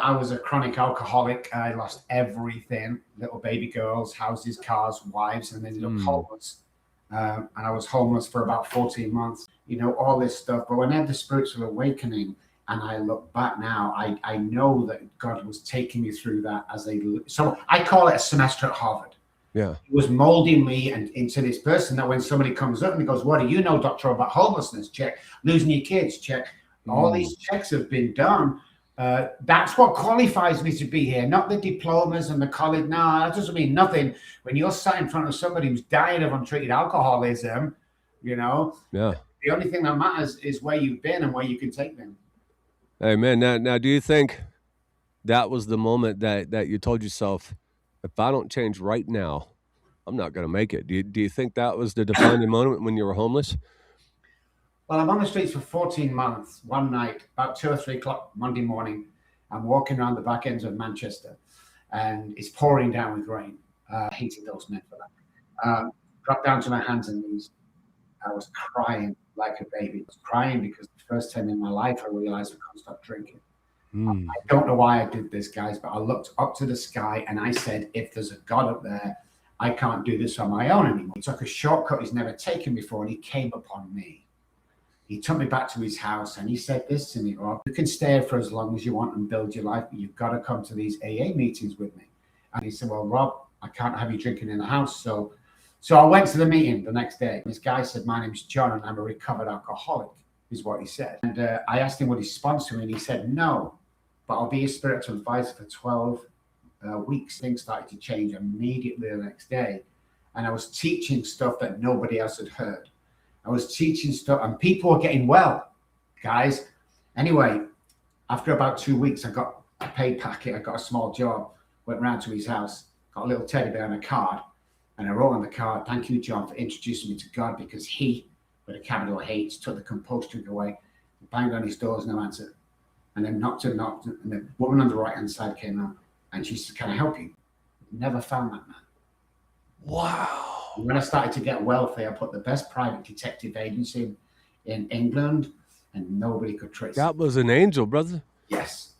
I was a chronic alcoholic. I lost everything, little baby girls, houses, cars, wives, and ended up homeless. And I was homeless for about 14 months, all this stuff. But when I had the spiritual awakening and I look back now, I know that God was taking me through that so I call it a semester at Harvard. Yeah. He was molding me into this person that when somebody comes up and he goes, what do you know, doctor, about homelessness? Check. Losing your kids? Check. All these checks have been done. That's what qualifies me to be here, not the diplomas and the college. No, that doesn't mean nothing. When you're sat in front of somebody who's dying of untreated alcoholism, Yeah. The only thing that matters is where you've been and where you can take them. Amen. Now, do you think that was the moment that you told yourself, if I don't change right now, I'm not going to make it? Do you think that was the defining moment when you were homeless? Well, I'm on the streets for 14 months. One night, about 2 or 3 o'clock Monday morning, I'm walking around the back ends of Manchester, and it's pouring down with rain. I hated those men for that. Dropped down to my hands and knees. I was crying like a baby. I was crying because the first time in my life I realized I couldn't stop drinking. I don't know why I did this, guys, but I looked up to the sky and I said, if there's a God up there, I can't do this on my own anymore. He took a shortcut he's never taken before and he came upon me. He took me back to his house and he said this to me, Rob, you can stay here for as long as you want and build your life, but you've got to come to these AA meetings with me. And he said, well, Rob, I can't have you drinking in the house. So I went to the meeting the next day. This guy said, my name's John and I'm a recovered alcoholic, is what he said. And I asked him would he sponsor me and he said, no, but I'll be a spiritual advisor for 12 weeks. Things started to change immediately the next day. And I was teaching stuff that nobody else had heard. I was teaching stuff and people were getting well, guys. Anyway, after about 2 weeks, I got a pay packet. I got a small job, went round to his house, got a little teddy bear and a card. And I wrote on the card, thank you, John, for introducing me to God, because he, with a capital H, took the compulsion drink away, banged on his doors, no answer. And then knocked, and the woman on the right-hand side came out and she said, can I help you? Never found that man. Wow. When I started to get wealthy, I put the best private detective agency in England and nobody could trace it. That was an angel, brother. Yes.